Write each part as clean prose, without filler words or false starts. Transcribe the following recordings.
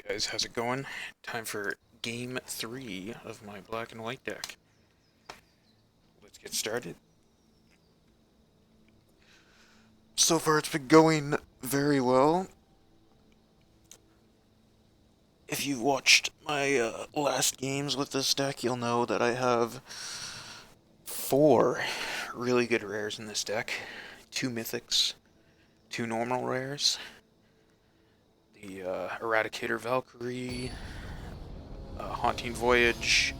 Guys, how's it going? Time for game 3 of my black and white deck. Let's get started. So far it's been going very well. If you've watched my last games with this deck, you'll know that I have 4 really good rares in this deck. 2 mythics, 2 normal rares, the Eradicator Valkyrie, Haunting Voyage,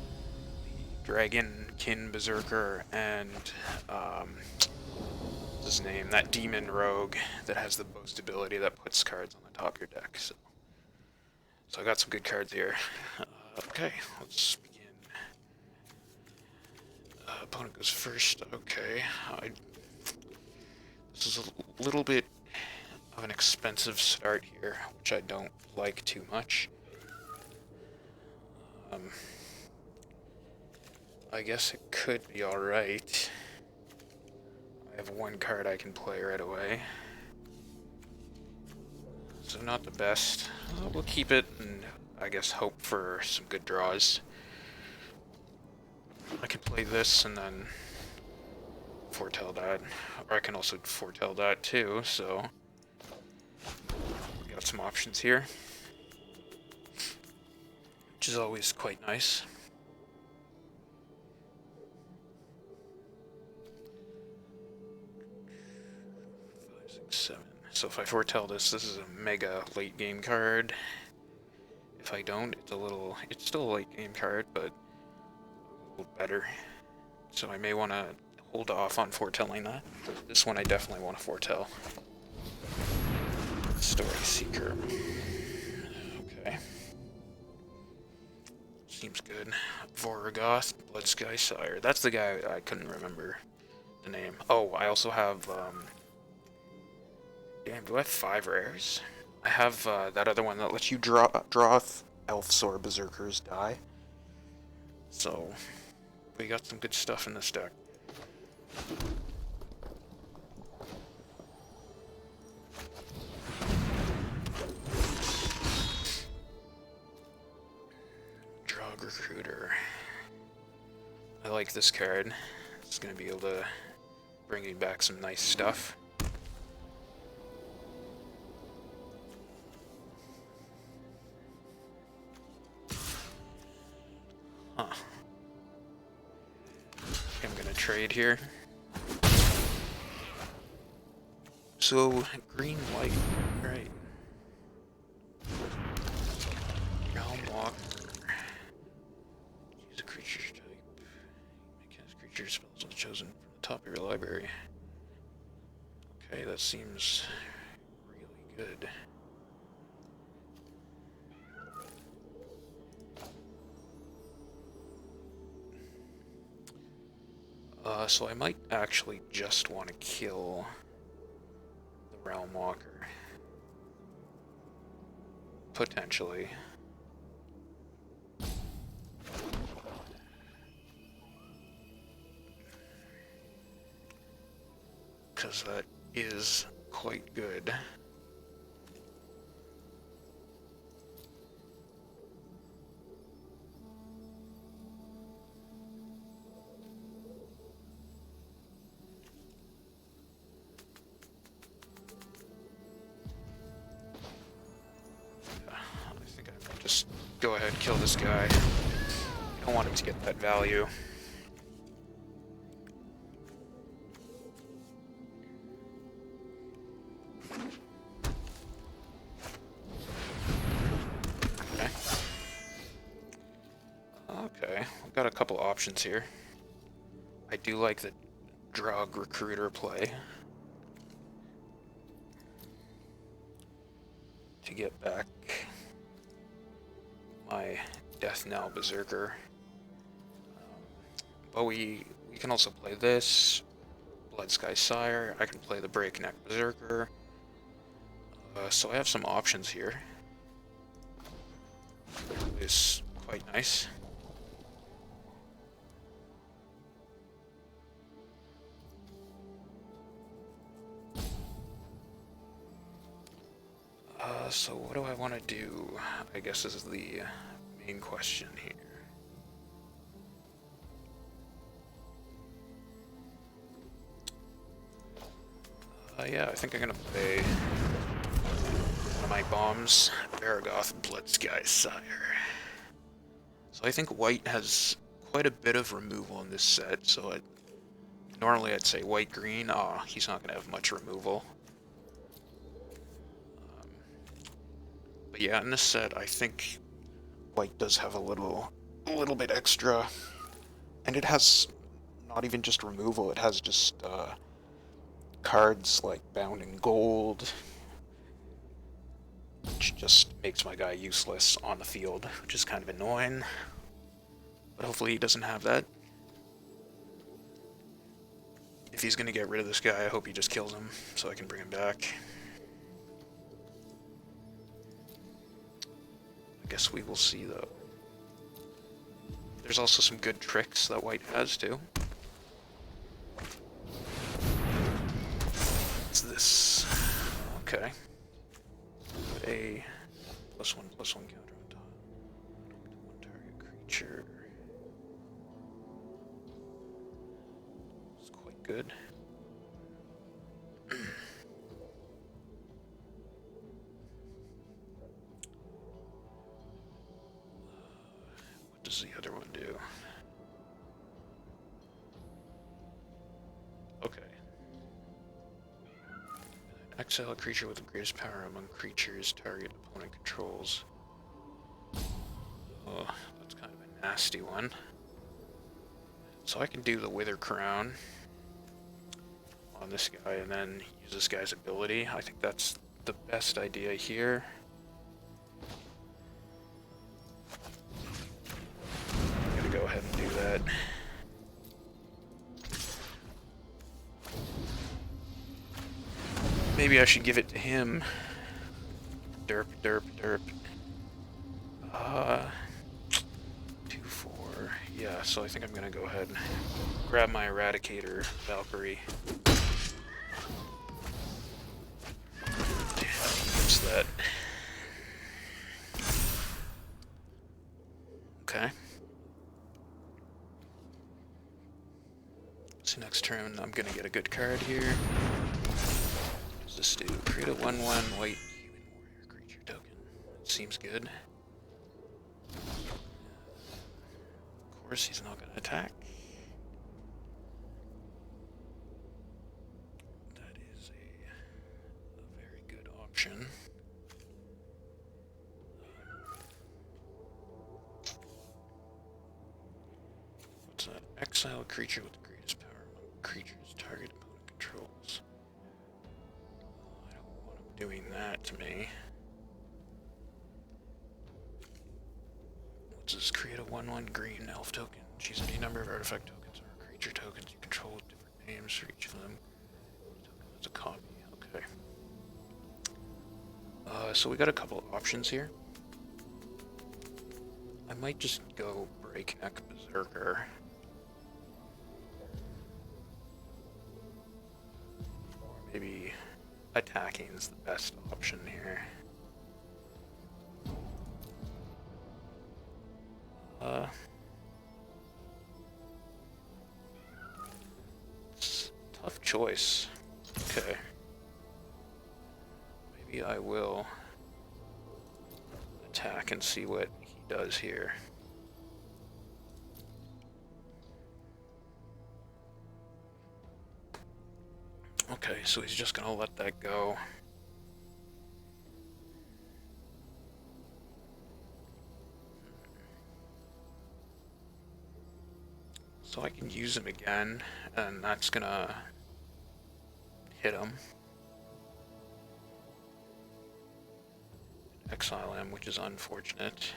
Dragonkin Berserker, and what's his name? That Demon Rogue that has the boast ability that puts cards on the top of your deck. So I got some good cards here. Okay, let's begin. Opponent goes first. Okay, this is a little bit of an expensive start here, which I don't like too much. Um, I guess it could be alright. I have one card I can play right away. So not the best. We'll keep it and I guess hope for some good draws. I can play this and then foretell that. Or I can also foretell that too, so we got some options here. Which is always quite nice. 5, 6, 7. So if I foretell this, this is a mega late game card. If I don't, it's still a late game card, but a little better. So I may want to hold off on foretelling that. This one I definitely want to foretell. Story Seeker. Okay. Seems good. Voragoth, Blood Sky Sire. That's the guy I couldn't remember the name. Oh, I also have, damn, do I have 5 rares? I have that other one that lets you draw elves or berserkers die. So, we got some good stuff in this deck. Drog Recruiter. I like this card. It's gonna be able to bring me back some nice stuff. Huh. I'm gonna trade here. So, green, white, right. Realm Walker. Use a creature type. You may cast creature spells chosen from the top of your library. Okay, that seems really good. So I might actually just want to kill the Realm Walker. Potentially. Because that is quite good. Just go ahead and kill this guy. I don't want him to get that value. Okay. Okay, I've got a couple options here. I do like the Drog Recruiter play. To get back my Death Knell Berserker. But we can also play this, Blood Sky Sire. I can play the Breakneck Berserker. So I have some options here. It's quite nice. So what do I want to do? I guess this is the main question here. Yeah, I think I'm gonna play one of my bombs, Baragoth Bloodsky Sire. So I think white has quite a bit of removal in this set, so normally I'd say white-green. He's not gonna have much removal. But yeah, in this set, I think white does have a little bit extra, and it has not even just removal, it has just cards like Bound in Gold, which just makes my guy useless on the field, which is kind of annoying. But hopefully he doesn't have that. If he's gonna get rid of this guy, I hope he just kills him so I can bring him back. I guess we will see though. There's also some good tricks that white has too. What's this? Okay. A +1/+1 counter on top. One target creature. It's quite good. What does the other one do? Okay. Exile a creature with the greatest power among creatures target opponent controls. Oh, that's kind of a nasty one. So I can do the Wither Crown on this guy and then use this guy's ability. I think that's the best idea here. I'm gonna go ahead and do that. Maybe I should give it to him. Derp, derp, derp. 2/4. Yeah, so I think I'm gonna go ahead and grab my Eradicator Valkyrie. What's that? Okay. So next turn I'm gonna get a good card here. What does this do? Create a 1/1 white human warrior creature token. That seems good. Of course he's not gonna attack. That is a very good option. What's that? Exile a creature with the greatest power among creatures target opponent controls. I don't want him doing that to me. What's this? Create a 1/1 green elf token. Choose any number of artifact tokens or creature tokens you control with different names for each of them. Token is a copy. Okay. So we got a couple options here. I might just go Breakneck Berserker. Or maybe attacking is the best option here. It's a tough choice. Okay. Maybe I will attack and see what he does here. Okay, so he's just gonna let that go. So I can use him again, and that's gonna hit him. Exile him, which is unfortunate.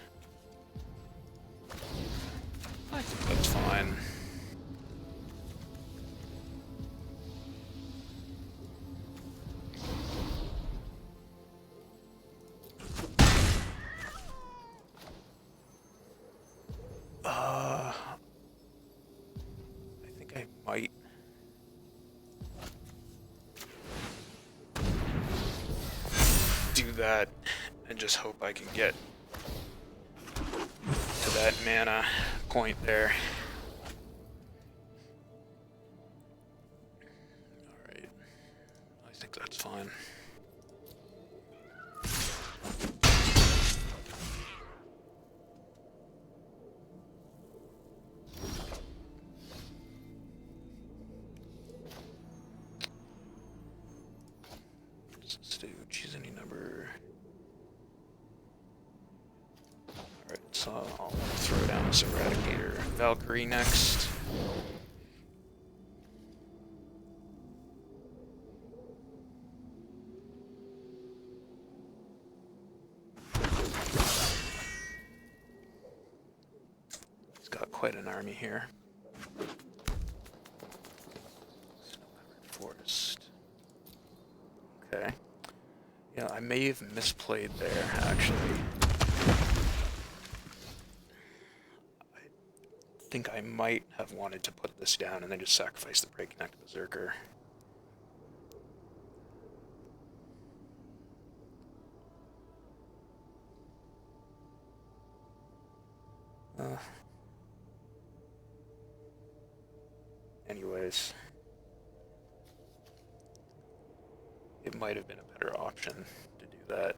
I think that's fine. I think I might do that and just hope I can get to that mana point there. Alright, I think that's fine. Let's do choose any number. Alright, so I'll throw down this Eradicator Valkyrie next. He's got quite an army here. Snow-covered forest. Okay. Yeah, I may have misplayed there, actually. I think I might have wanted to put this down and then just sacrifice the Breakneck Berserker. Anyways. It might have been a better option to do that.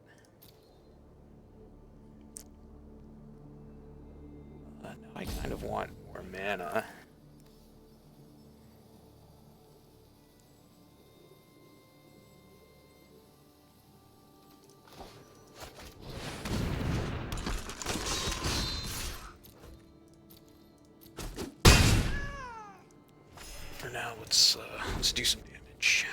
Now I kind of want more mana. For now, let's do some damage.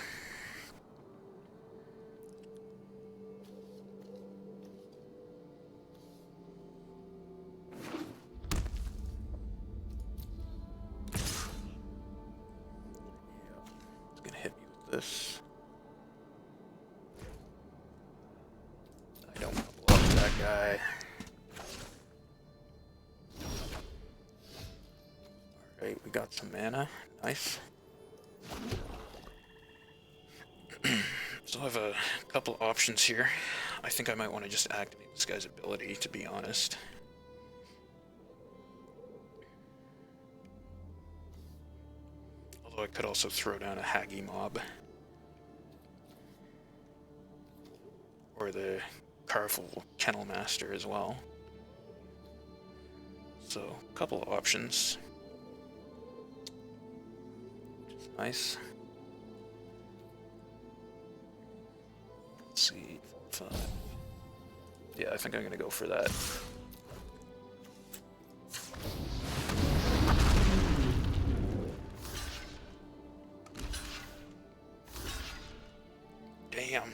This. I don't want to blow up that guy. Alright, we got some mana. Nice. So I have a couple options here. I think I might want to just activate this guy's ability, to be honest. Although I could also throw down a Haggy Mob. Or the Carful Kennel Master as well. So, a couple of options. Which is nice. Let's see, 4, 5. Yeah, I think I'm gonna go for that. Damn.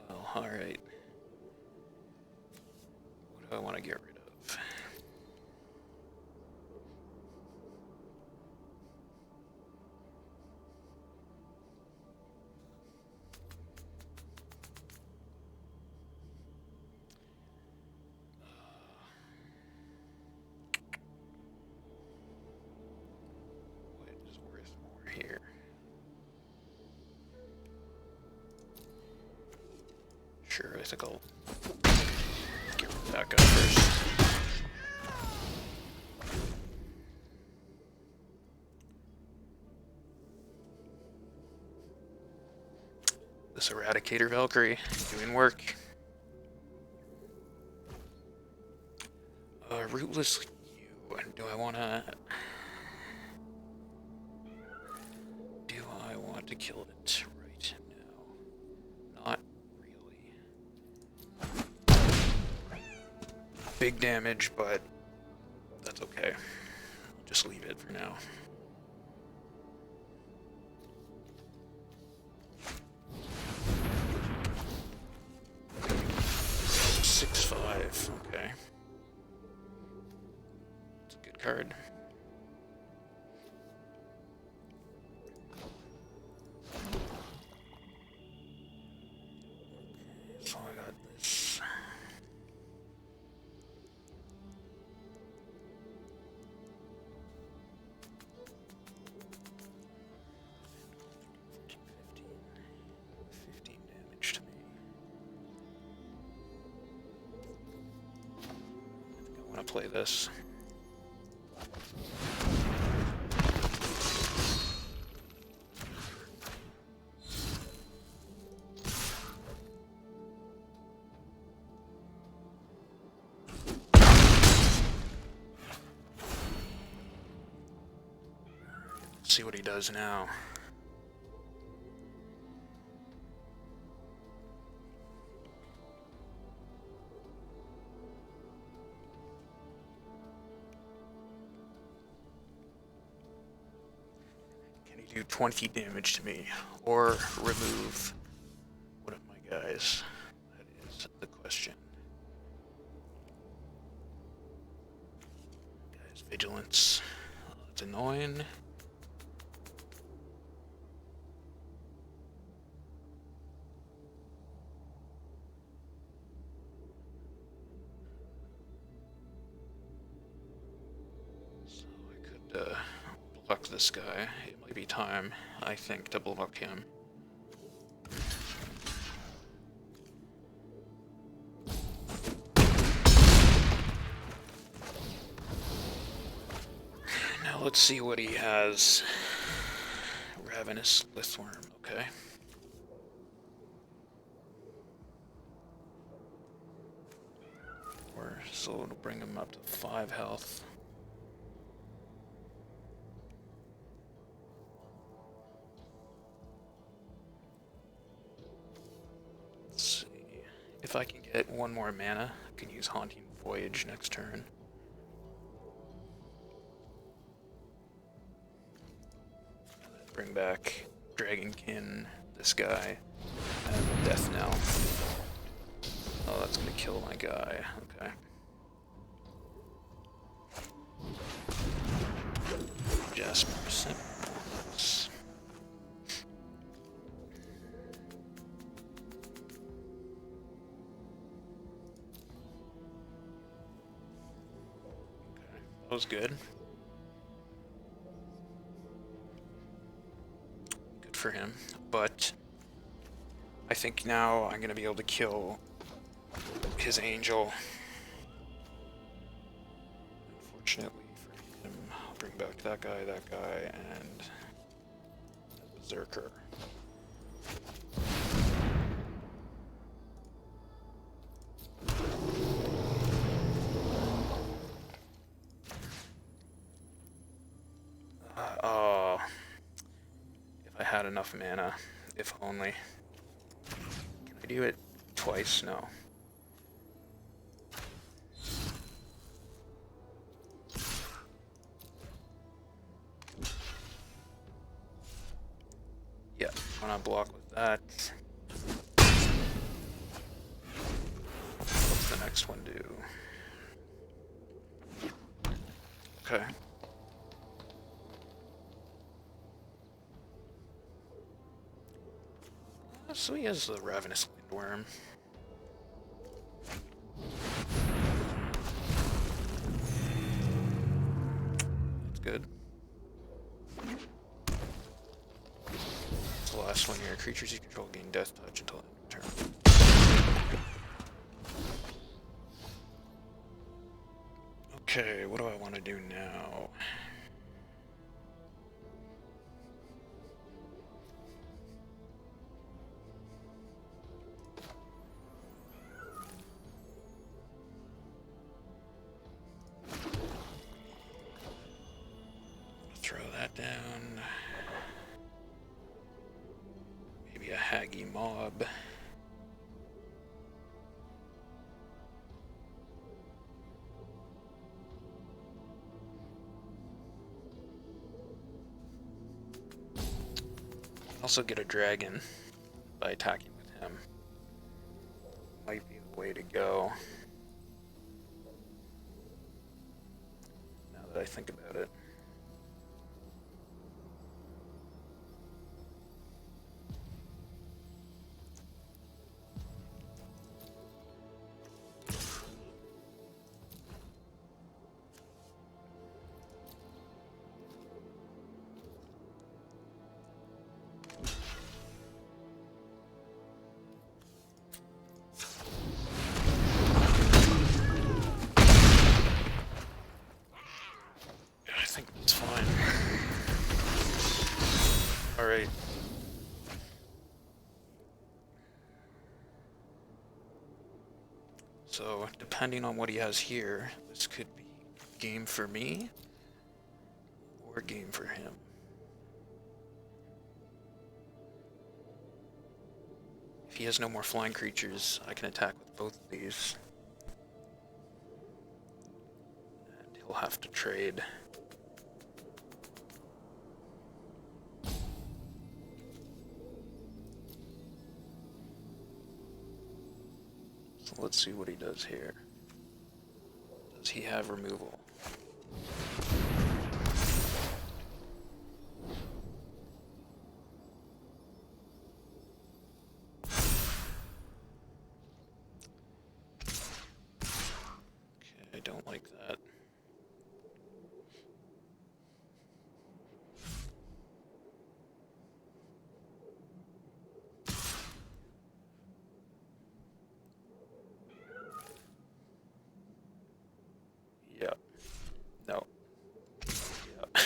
Well, alright. What do I want to get rid of? What is worth more here? Sure, I think I'll get rid of that guy first. This Eradicator Valkyrie doing work. Rootless you. Do I want to kill it right now? Not really. Big damage, but that's okay. I'll just leave it for now. Okay. It's a good card. So I got this. Fifteen damage to me. want to play this. Let's see what he does now. Do 20 damage to me, or remove one of my guys? That is the question. Guys, vigilance. It's annoying. So I could block this guy. It might be time, I think, to block him. Now let's see what he has. Ravenous Lithworm, okay. So it'll bring him up to 5 health. If I can get 1 more mana, I can use Haunting Voyage next turn. Bring back Dragonkin, this guy, and Death Knell. Oh, that's gonna kill my guy. Okay. Jasper Simples. That was good. Good for him. But I think now I'm going to be able to kill his angel. Unfortunately for him, I'll bring back that guy, and that Berserker. If I had enough mana, if only. Can I do it twice? No. Yeah, I'm gonna block with that. What's the next one do? Okay. So he has the Ravenous Windworm. That's good. It's the last one here. Creatures you control gain Death Touch until end of turn. Okay, what do I want to do now? Throw that down. Maybe a Haggy Mob. Also get a dragon by attacking with him. Might be the way to go. Now that I think about it. Alright. So, depending on what he has here, this could be game for me or game for him. If he has no more flying creatures, I can attack with both of these. And he'll have to trade. So let's see what he does here. Does he have removal? Okay, I don't like that. Yeah. No. Yeah.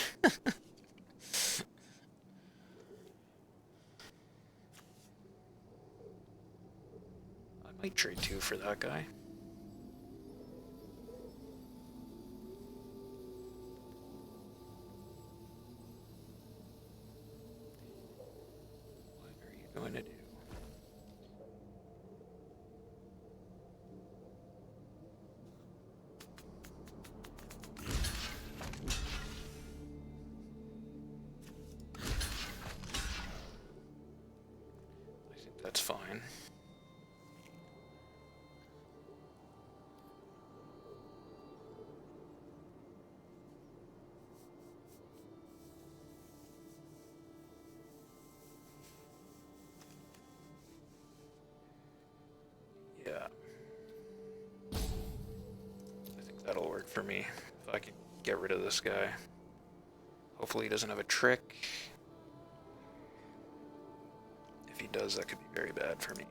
I might trade 2 for that guy. What are you going to do? I think that's fine. Yeah. I think that'll work for me. If I can get rid of this guy. Hopefully he doesn't have a trick. If he does, that could be very bad for me.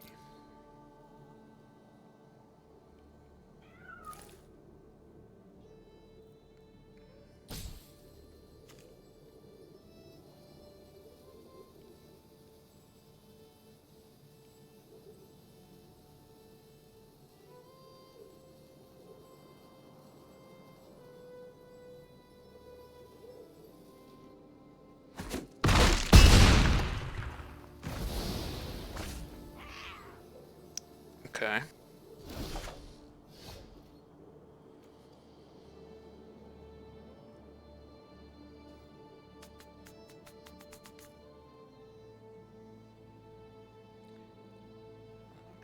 Okay.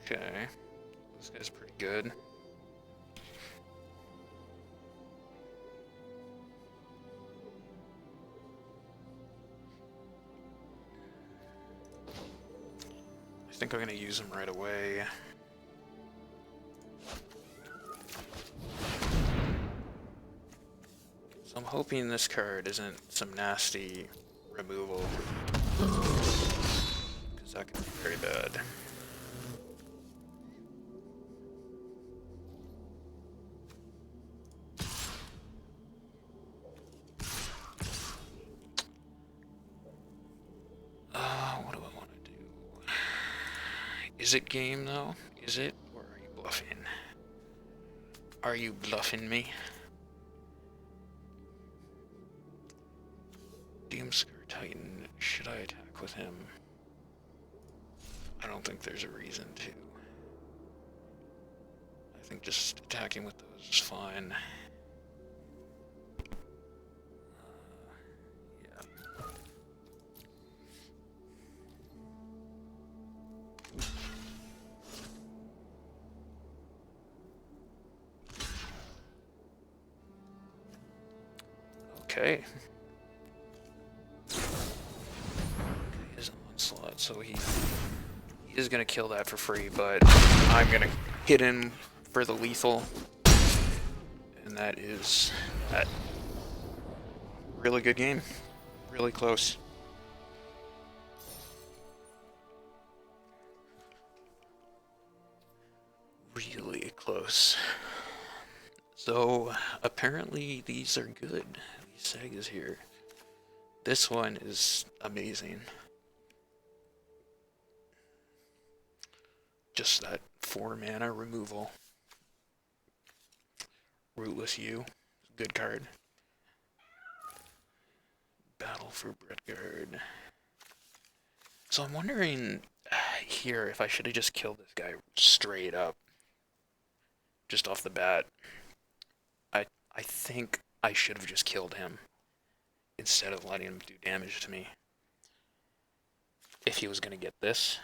Okay. This guy's pretty good. I think I'm gonna use him right away. So I'm hoping this card isn't some nasty removal, because that could be very bad. What do I want to do? Is it game though? Is it? Or are you bluffing? Are you bluffing me? Doomscar Titan, should I attack with him? I don't think there's a reason to. I think just attacking with those is fine. Yeah. Okay. His onslaught, so he is gonna kill that for free, but I'm gonna hit him for the lethal, and that is that. Really good game, really close. Really close. So apparently these are good. These sagas here. This one is amazing. Just that 4 mana removal. Rootless U. Good card. Battle for Bredgard. So I'm wondering here if I should have just killed this guy straight up, just off the bat. I I think I should have just killed him instead of letting him do damage to me. If he was gonna get this.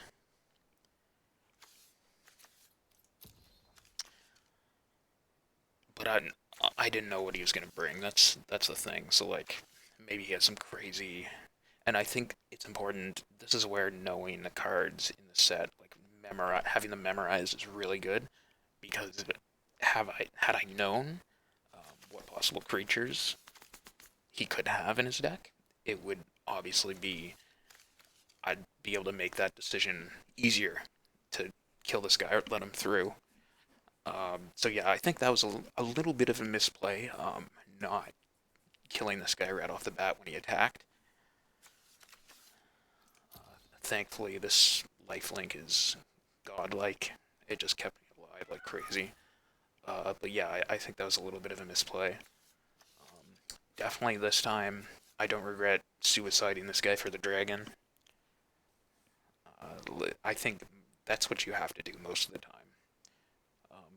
But I didn't know what he was gonna bring. That's the thing. So like maybe he has some crazy. And I think it's important. This is where knowing the cards in the set, like having them memorized, is really good because had I known what possible creatures he could have in his deck, it would obviously be I'd be able to make that decision easier to kill this guy or let him through. So yeah, I think that was a little bit of a misplay, not killing this guy right off the bat when he attacked. Thankfully, this lifelink is godlike. It just kept me alive like crazy. But yeah, I think that was a little bit of a misplay. Definitely this time, I don't regret suiciding this guy for the dragon. I think that's what you have to do most of the time.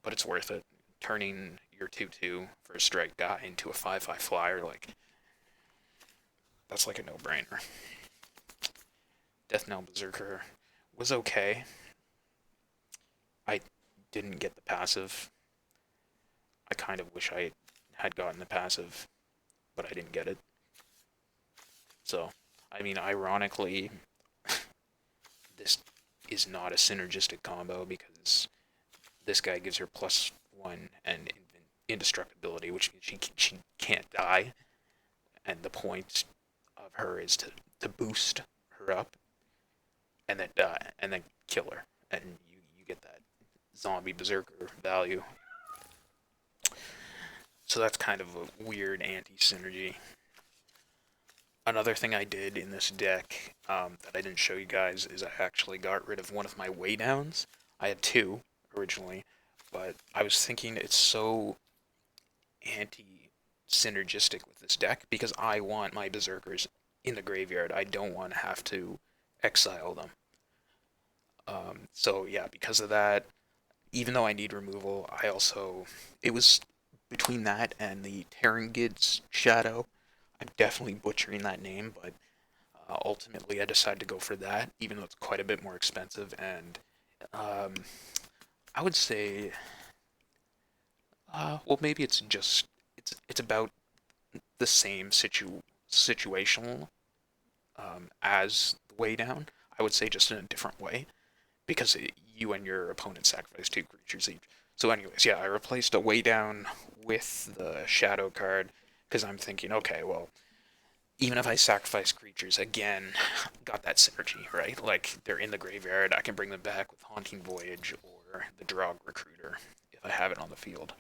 But it's worth it. Turning your 2/2 for a strike guy into a 5/5 flyer, like, that's like a no-brainer. Death Knell Berserker was okay. I didn't get the passive. I kind of wish I had gotten the passive, but I didn't get it. So, I mean, ironically, this is not a synergistic combo because this guy gives her +1 and indestructibility, which means she can't die. And the point of her is to boost her up and then die and then kill her, and you get that zombie berserker value. So that's kind of a weird anti-synergy. Another thing I did in this deck that I didn't show you guys is I actually got rid of one of my way downs. I had two originally, but I was thinking it's so anti-synergistic with this deck because I want my berserkers in the graveyard. I don't want to have to exile them. So yeah, because of that, even though I need removal, it was between that and the Terrangid's Shadow. I'm definitely butchering that name, but ultimately I decided to go for that, even though it's quite a bit more expensive. And um, I would say, well, maybe it's about the same situational as the way down. I would say just in a different way because you and your opponent sacrifice two creatures each. So, anyways, yeah, I replaced a way down with the shadow card because I'm thinking, okay, well, even if I sacrifice creatures again, got that synergy, right? Like they're in the graveyard, I can bring them back with Haunting Voyage or the Drog Recruiter if I have it on the field.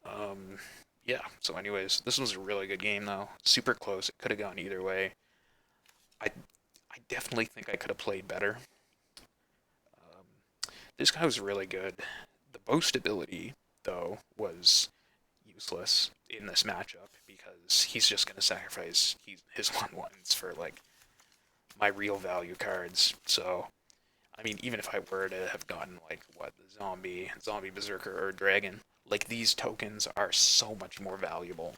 Um, yeah. So, anyways, this was a really good game though. Super close. It could have gone either way. I I definitely think I could have played better. This guy was really good. The boast ability though was useless in this matchup because he's just gonna sacrifice his 1/1s for like my real value cards. So I mean, even if I were to have gotten like what the zombie berserker or dragon, like these tokens are so much more valuable.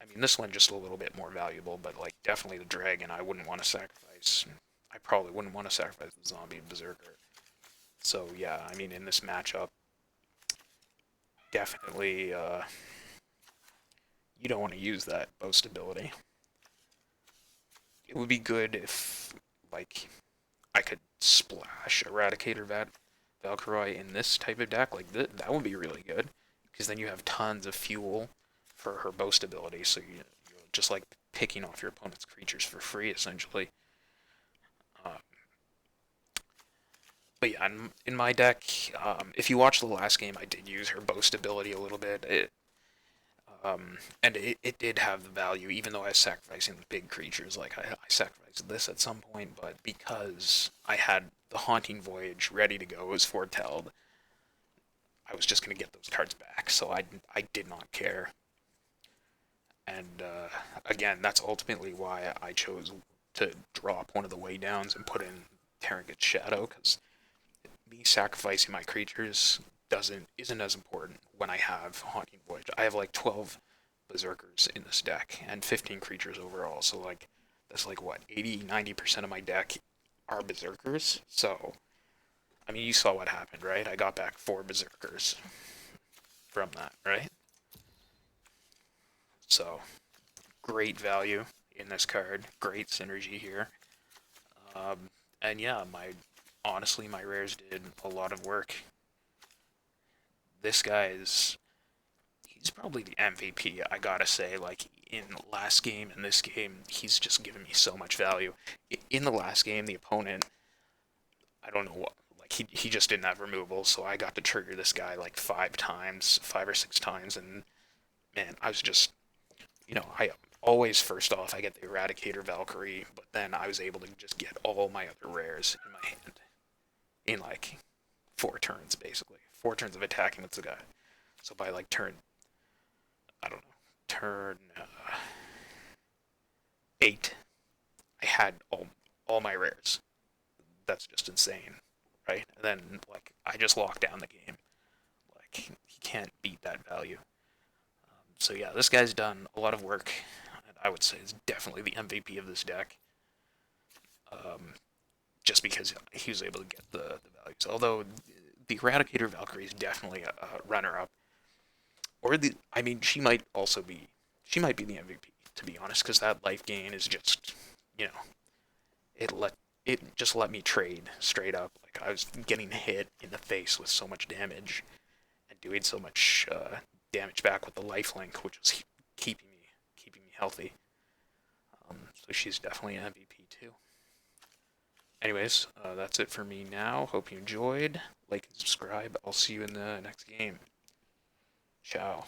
I mean, this one just a little bit more valuable, but like definitely the dragon, I wouldn't want to sacrifice. I probably wouldn't want to sacrifice the zombie berserker. So yeah, I mean, in this matchup, definitely you don't want to use that boast ability. It would be good if like I could splash Eradicator Valkyrie in this type of deck. Like that would be really good because then you have tons of fuel for her boast ability. So you're just like picking off your opponent's creatures for free essentially. Uh, but yeah, in my deck, if you watch the last game, I did use her boast ability a little bit. And it did have the value, even though I was sacrificing the big creatures. Like I sacrificed this at some point, but because I had the Haunting Voyage ready to go, it was foretelled. I was just going to get those cards back, so I did not care. And again, that's ultimately why I chose to drop one of the way downs and put in Terrangut's Shadow, because me sacrificing my creatures isn't as important when I have Haunting Voyage. I have like 12 Berserkers in this deck and 15 creatures overall, so like that's like what 80-90% of my deck are Berserkers. So I mean, you saw what happened, right? I got back 4 Berserkers from that, right? So great value in this card, great synergy here. Um, and yeah, my honestly, my rares did a lot of work. This guy is he's probably the MVP. I gotta say, like in last game and this game, he's just given me so much value. In the last game, the opponent, I don't know what, like he just didn't have removal, so I got to trigger this guy like 5 times, 5 or 6 times, and man, I was just, I always first off I get the Eradicator Valkyrie, but then I was able to just get all my other rares in my hand in like 4 turns, basically 4 turns of attacking with the guy. So by like turn, I don't know, turn 8, I had all my rares. That's just insane, right? And then like I just locked down the game. Like he can't beat that value. So yeah, this guy's done a lot of work. And I would say is definitely the MVP of this deck. Um, just because he was able to get the values. Although the Eradicator Valkyrie is definitely a runner-up. Or I mean, she might be the MVP to be honest, because that life gain is just, you know, it let it just let me trade straight up. Like I was getting hit in the face with so much damage and doing so much damage back with the life link, which was keeping me healthy. So she's definitely an MVP too. Anyways, that's it for me now. Hope you enjoyed. Like and subscribe. I'll see you in the next game. Ciao.